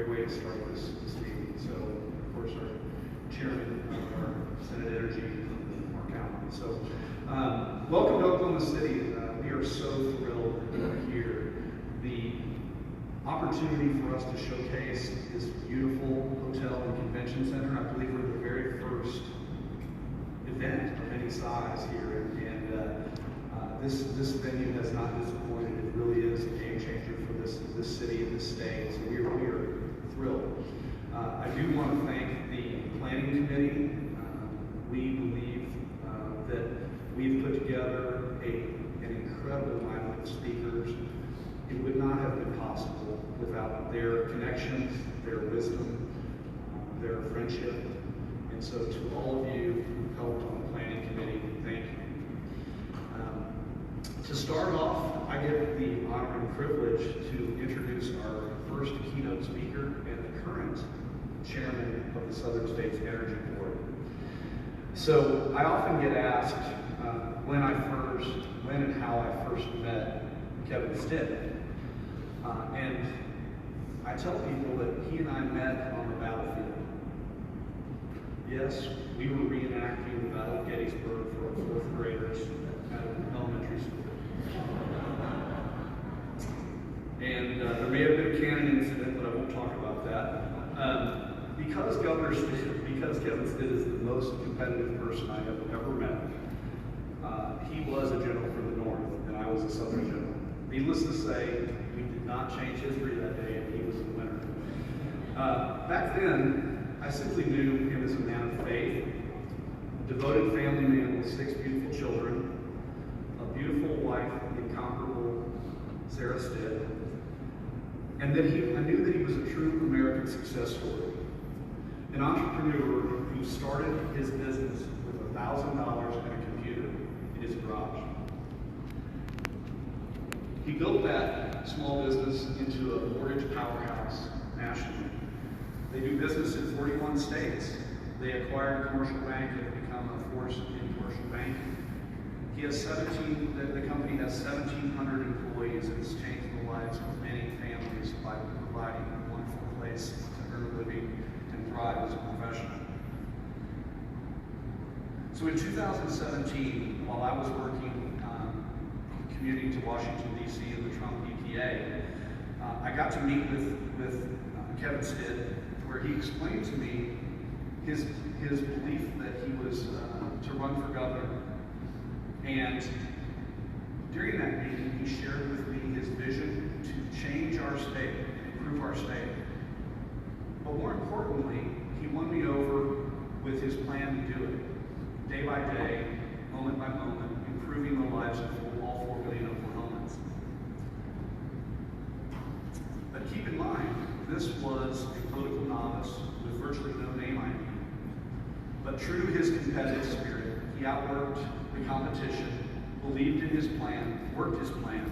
great way to start this meeting. So, of course, our chairman of our Senate Energy, Mark Allen. So, welcome to Oklahoma City. We are so thrilled that you're here. The opportunity for us to showcase this beautiful hotel and convention center. I believe we're the very first event of any size here, and this venue has not disappointed. It really is a game changer for this city and this state. So we are thrilled. I do want to thank the planning committee. We believe that we've put together an incredible lineup of speakers. It would not have been possible without their connections, their wisdom, their friendship. And so to all of you who helped on the planning committee, thank you. To start off, I get the honor and privilege to introduce our first keynote speaker and the current chairman of the Southern States Energy Board. So I often get asked when and how I first met Kevin Stitt. And I tell people that he and I met on the battlefield. Yes, we were reenacting the Battle of Gettysburg for fourth graders at an elementary school. And there may have been a cannon incident, but I won't talk about that. Because Kevin Stitt is the most competitive person I have ever met, he was a general for the North, and I was a Southern general. Needless to say, we did not change history that day, and he was the winner. Back then, I simply knew him as a man of faith, a devoted family man with 6 beautiful children, a beautiful wife, the incomparable Sarah Stitt, and that I knew that he was a true American success story. An entrepreneur who started his business with $1,000 and a computer in his garage. He built that small business into a mortgage powerhouse nationally. They do business in 41 states. They acquired a commercial bank and have become a force in commercial banking. He has the company has 1,700 employees and has changed the lives of many families by providing a wonderful place to earn a living and thrive as a professional. So in 2017, while I was working commuting to Washington, D.C. in the Trump EPA, I got to meet with Kevin Stitt, where he explained to me his belief that he was to run for governor. And during that meeting, he shared with me his vision to change our state, improve our state. But more importantly, he won me over with his plan to do it, day by day, moment by moment, improving the lives of all 4 million Oklahomans. But keep in mind, this was a political novice with virtually no name ID. But true to his competitive spirit, he outworked the competition, believed in his plan, worked his plan,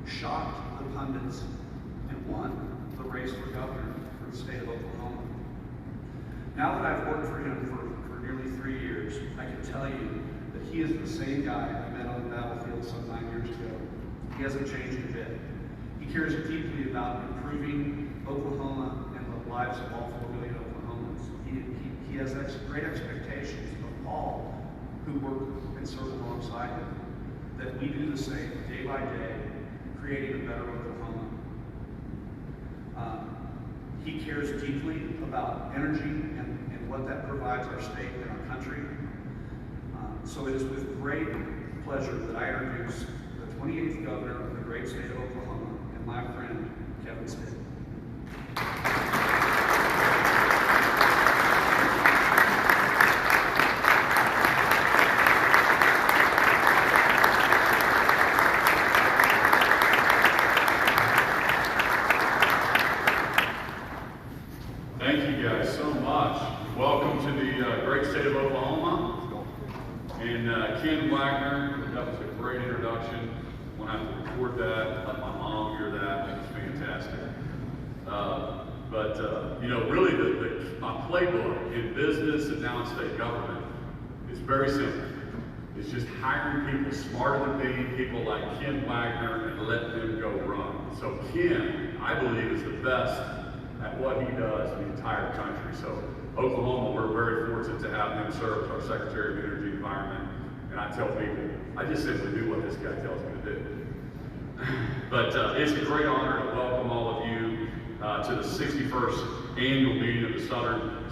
shocked the pundits, and won the race for governor for the state of Oklahoma. Now that I've worked for him for nearly 3 years, I can tell you that he is the same guy I met on the battlefield some 9 years ago. He hasn't changed a bit. He cares deeply about improving Oklahoma and the lives of all 4 million Oklahomans. He has great expectations of all who work and serve alongside him, that we do the same day by day, creating a better Oklahoma. He cares deeply about energy and what that provides our state and our country. So it is with great pleasure that I introduce the 28th governor of the great state of Oklahoma and my friend, Kevin Stitt. Thank you guys so much. Welcome to the great state of Oklahoma. And Ken Wagner, that was a great introduction. When I record that, let my mom hear that. It was fantastic. Really, my playbook in business and now in state government is very simple. It's just hiring people smarter than me, people like Ken Wagner, and letting them go run. So Ken, I believe, is the best at what he does in the entire country. So Oklahoma, we're very fortunate to have him serve as our Secretary of Energy and Environment. And I tell people, I just simply do what this guy tells me to do. But it's a great honor to welcome all of you to the 61st annual meeting of the Southern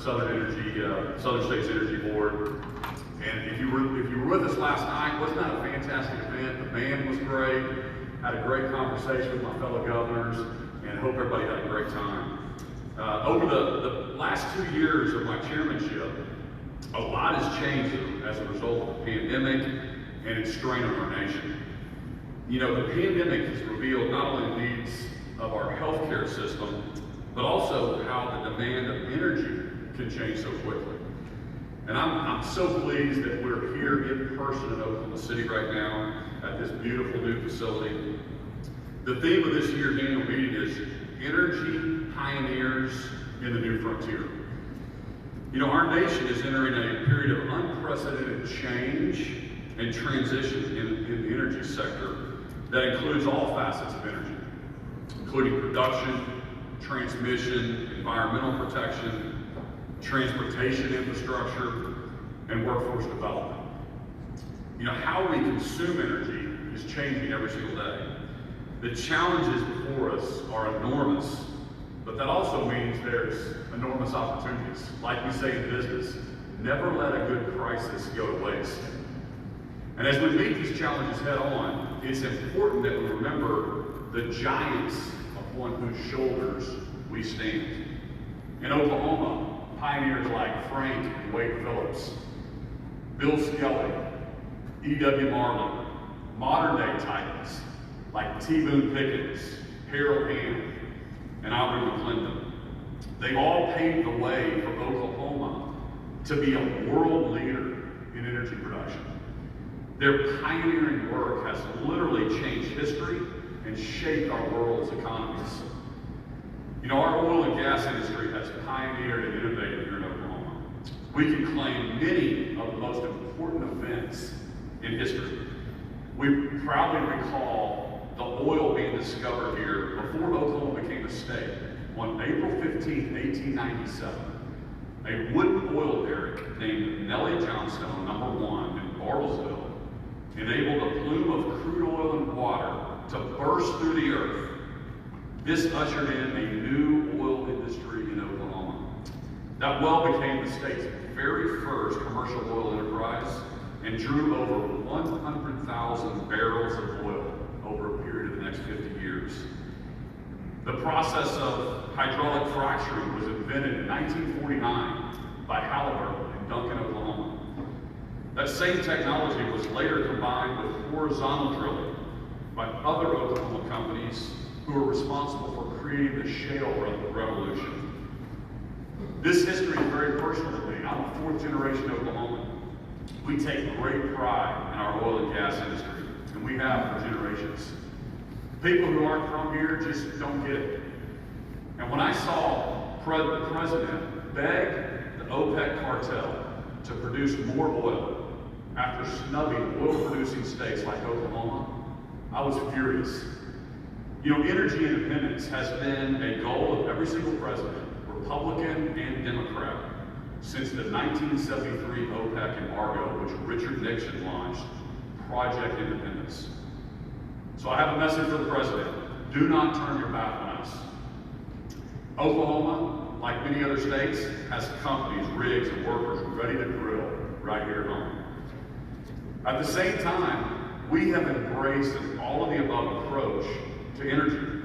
States Energy Board. And if you were with us last night, wasn't that a fantastic event? The band was great. Had a great conversation with my fellow governors, and hope everybody had a great time. Over the last 2 years of my chairmanship, a lot has changed as a result of the pandemic and its strain on our nation. You know, the pandemic has revealed not only the needs of our healthcare system, but also how the demand of energy can change so quickly. And I'm so pleased that we're here in person in Oklahoma City right now at this beautiful new facility. The theme of this year's annual meeting is Energy Pioneers in the New Frontier. You know, our nation is entering a period of unprecedented change and transition in the energy sector that includes all facets of energy, including production, transmission, environmental protection, transportation infrastructure, and workforce development. You know, how we consume energy is changing every single day. The challenges before us are enormous, but that also means there's enormous opportunities. Like we say in business, never let a good crisis go to waste. And as we meet these challenges head on, it's important that we remember the giants upon whose shoulders we stand. In Oklahoma, pioneers like Frank and Wade Phillips, Bill Skelly, E.W. Marlin, modern day titans like T. Boone Pickens, Harold Hamm, and Albert McClendon. They all paved the way for Oklahoma to be a world leader in energy production. Their pioneering work has literally changed history and shaped our world's economies. You know, our oil and gas industry has pioneered and innovated here in Oklahoma. We can claim many of the most important events in history. We proudly recall the oil being discovered here before Oklahoma became a state on April 15, 1897. A wooden oil derrick named Nellie Johnstone #1 in Bartlesville enabled a plume of crude oil and water to burst through the earth. This ushered in a new oil industry in Oklahoma. That well became the state's very first commercial oil enterprise and drew over 100,000 barrels of oil over a period of the next 50 years. The process of hydraulic fracturing was invented in 1949 by Halliburton in Duncan, Oklahoma. That same technology was later combined with horizontal drilling by other Oklahoma companies who were responsible for creating the shale revolution. This history is very personal to me. I'm a fourth-generation Oklahoman. We take great pride in our oil and gas industry, and we have for generations. People who aren't from here just don't get it. And when I saw the president beg the OPEC cartel to produce more oil after snubbing oil-producing states like Oklahoma, I was furious. You know, energy independence has been a goal of every single president, Republican and Democrat, since the 1973 OPEC embargo, which Richard Nixon launched, Project Independence. So I have a message for the president. Do not turn your back on us. Oklahoma, like many other states, has companies, rigs, and workers ready to drill right here at home. At the same time, we have embraced an all-of-the-above approach to energy.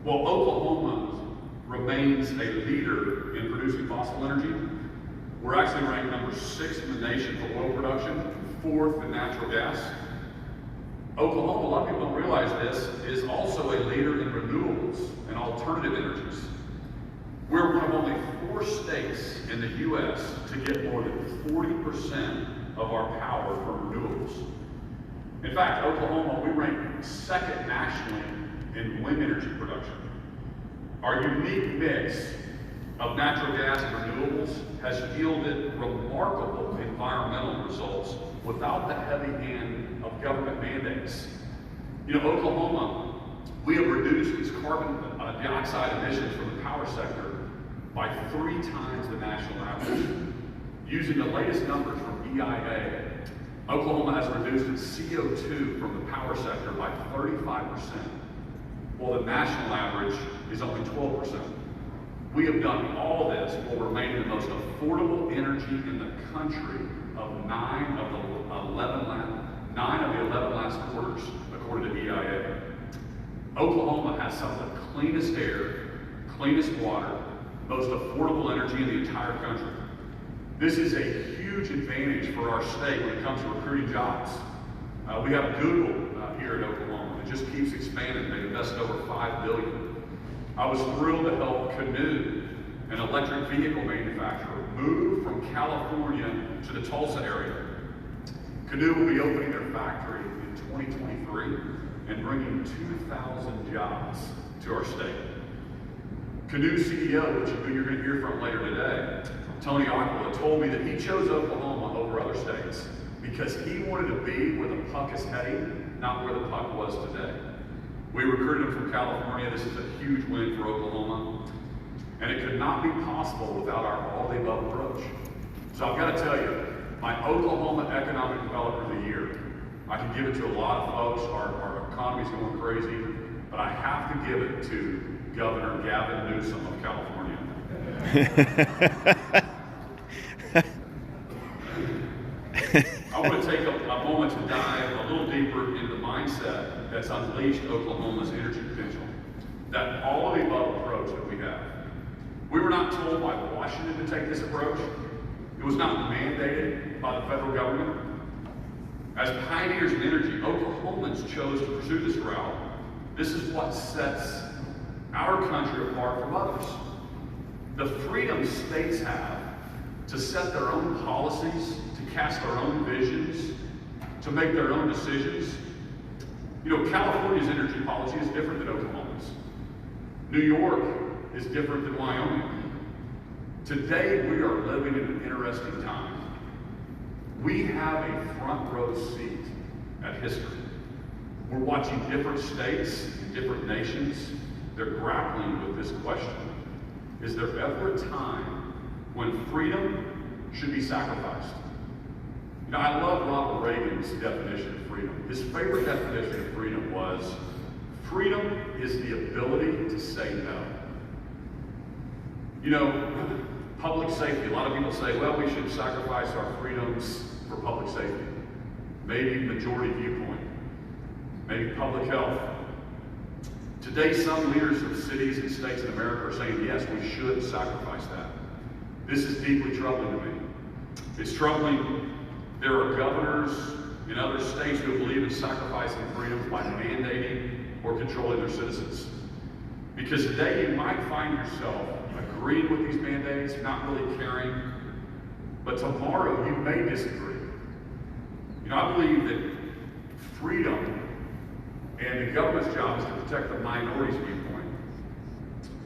While Oklahoma remains a leader in producing fossil energy, we're actually ranked number 6 in the nation for oil production, 4th in natural gas. Oklahoma, a lot of people don't realize this, is also a leader in renewables and alternative energies. We're one of only 4 states in the U.S. to get more than 40% of our power from renewables. In fact, Oklahoma, we rank 2nd nationally in wind energy production. Our unique mix of natural gas and renewables has yielded remarkable environmental results without the heavy hand of government mandates. You know, Oklahoma, we have reduced its carbon dioxide emissions from the power by 3 times the national average. Using the latest numbers from EIA, Oklahoma has reduced its CO2 from the power sector by 35%, while the national average is only 12%. We have done all this while remaining the most affordable energy in the country of 9 of the 11 last quarters, according to EIA. Oklahoma has some of the cleanest air, cleanest water, most affordable energy in the entire country. This is a huge advantage for our state when it comes to recruiting jobs. We have Google here in Oklahoma. It just keeps expanding. They invested over $5 billion. I was thrilled to help Keynote, an electric vehicle manufacturer, move from California to the Tulsa area. Keynote will be opening their factory in 2023 and bringing 2,000 jobs to our state. Keynote CEO, which you're going to hear from later today, Tony Aquila, told me that he chose Oklahoma over other states because he wanted to be where the puck is heading, not where the puck was today. We recruited him from California. This is a huge win for Oklahoma. And it could not be possible without our all-the-above approach. So I've got to tell you, my Oklahoma Economic Developer of the Year, I can give it to a lot of folks. Our economy's going crazy, but I have to give it to Governor Gavin Newsom of California. I want to take a moment to dive a little deeper into the mindset that's unleashed Oklahoma's energy potential. That all-of-the-above approach that we have. We were not told by Washington to take this approach. It was not mandated by the federal government. As pioneers in energy, Oklahomans chose to pursue this route. This is what sets our country apart from others. The freedom states have to set their own policies, to cast their own visions, to make their own decisions. You know, California's energy policy is different than Oklahoma's. New York is different than Wyoming. Today, we are living in an interesting time. We have a front row seat at history. We're watching different states and different nations. They're grappling with this question. Is there ever a time when freedom should be sacrificed? You know, I love Ronald Reagan's definition of freedom. His favorite definition of freedom was, freedom is the ability to say no. You know, public safety, a lot of people say, well, we should sacrifice our freedoms for public safety. Maybe majority viewpoint. Maybe public health. Today, some leaders of cities and states in America are saying, yes, we should sacrifice that. This is deeply troubling to me. It's troubling. There are governors in other states who believe in sacrificing freedoms by mandating or controlling their citizens. Because today you might find yourself agreeing with these mandates, not really caring, but tomorrow you may disagree. You know, I believe that freedom and the government's job is to protect the minority's viewpoint.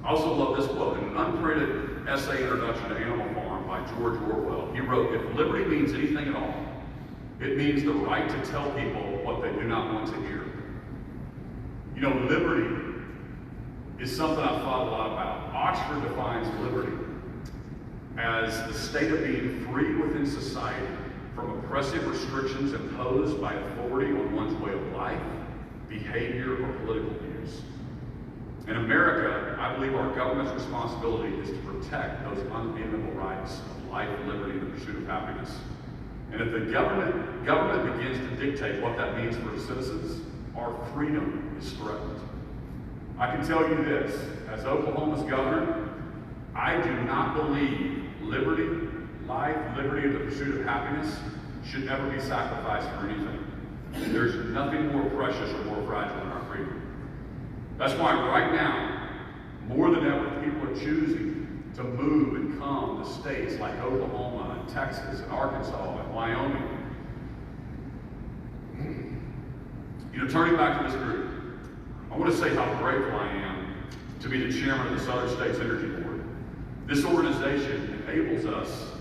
I also love this quote. In an unprinted essay introduction to Animal Farm by George Orwell, he wrote, if liberty means anything at all, it means the right to tell people what they do not want to hear. You know, liberty is something I've thought a lot about. Oxford defines liberty as the state of being free within society from oppressive restrictions imposed by authority on one's way of life, behavior, or political views. In America, I believe our government's responsibility is to protect those unalienable rights of life, liberty, and the pursuit of happiness. And if the government begins to dictate what that means for its citizens, our freedom is threatened. I can tell you this, as Oklahoma's governor, I do not believe liberty, life, liberty, and the pursuit of happiness should ever be sacrificed for anything. There's nothing more precious or more fragile than our freedom. That's why right now, more than ever, people are choosing to move and come to states like Oklahoma and Texas and Arkansas and Wyoming. You know, turning back to this group, I want to say how grateful I am to be the chairman of the Southern States Energy Board. This organization enables us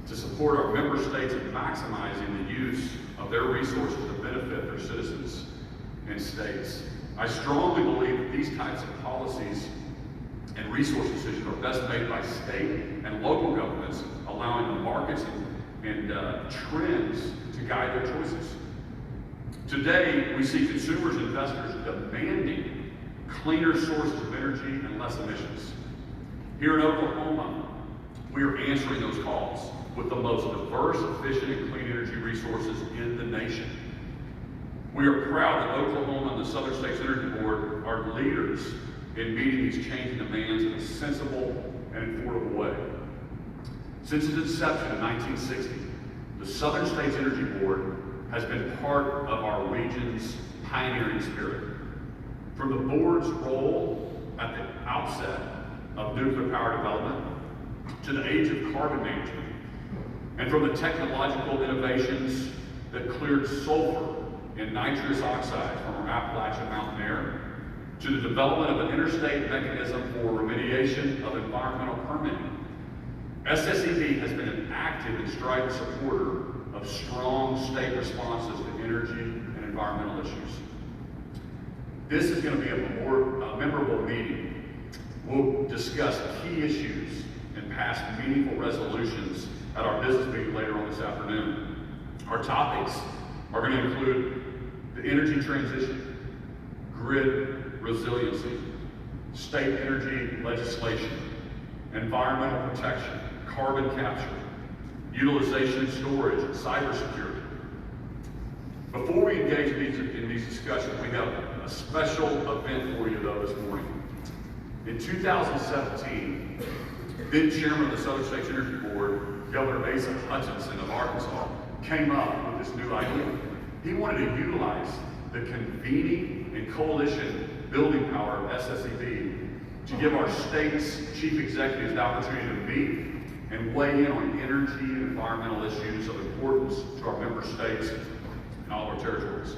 to support our member states in maximizing the use of their resources to benefit their citizens and states. I strongly believe that these types of policies and resource decisions are best made by state and local governments, allowing the markets and trends to guide their choices. Today, we see consumers and investors demanding cleaner sources of energy and less emissions. Here in Oklahoma, we are answering those calls with the most diverse, efficient, and clean energy resources in the nation. We are proud that Oklahoma and the Southern States Energy Board are leaders in meeting these changing demands in a sensible and affordable way. Since its inception in 1960, the Southern States Energy Board has been part of our region's pioneering spirit. From the board's role at the outset of nuclear power development to the age of carbon management, and from the technological innovations that cleared sulfur and nitrous oxide from our Appalachian mountain air, to the development of an interstate mechanism for remediation of environmental permitting, SSEB has been an active and strident supporter of strong state responses to energy and environmental issues. This is going to be a memorable meeting. We'll discuss key issues and pass meaningful resolutions at our business meeting later on this afternoon. Our topics are going to include the energy transition, grid resiliency, state energy legislation, environmental protection, carbon capture, utilization and storage, and cybersecurity. Before we engage in these discussions, we have a special event for you though this morning. In 2017, then Chairman of the Southern States Energy Board, Governor Asa Hutchinson of Arkansas, came up with this new idea. He wanted to utilize the convening and coalition building power of SSEB to give our state's chief executives the opportunity to meet and weigh in on energy and environmental issues of importance to our member states and all our territories.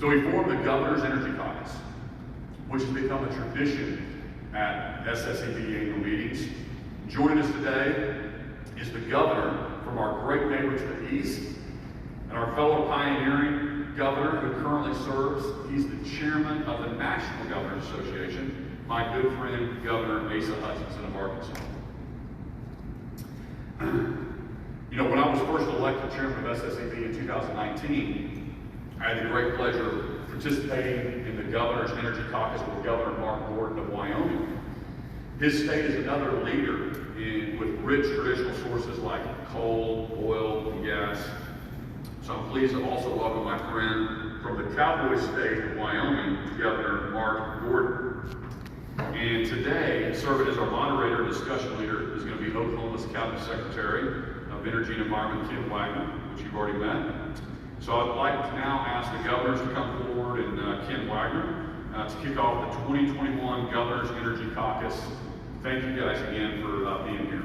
So we formed the Governor's Energy Caucus, which has become a tradition at SSEB annual meetings. Joining us today is the governor from our great neighbor to the east, and our fellow pioneering governor who currently serves. He's the chairman of the National Governors Association, my good friend, Governor Asa Hutchinson of Arkansas. You know, when I was first elected chairman of SSEB in 2019, I had the great pleasure of participating in the Governor's Energy Caucus with Governor Mark Gordon of Wyoming. His state is another leader with rich traditional sources like coal, oil, and gas. So I'm pleased to also welcome my friend from the Cowboy State of Wyoming, Governor Mark Gordon. And today, serving as our moderator and discussion leader is going to be Oklahoma's Cabinet Secretary of Energy and Environment, Ken Wagner, which you've already met. So I'd like to now ask the governors to come forward and Ken Wagner to kick off the 2021 Governor's Energy Caucus. Thank you guys again for being here.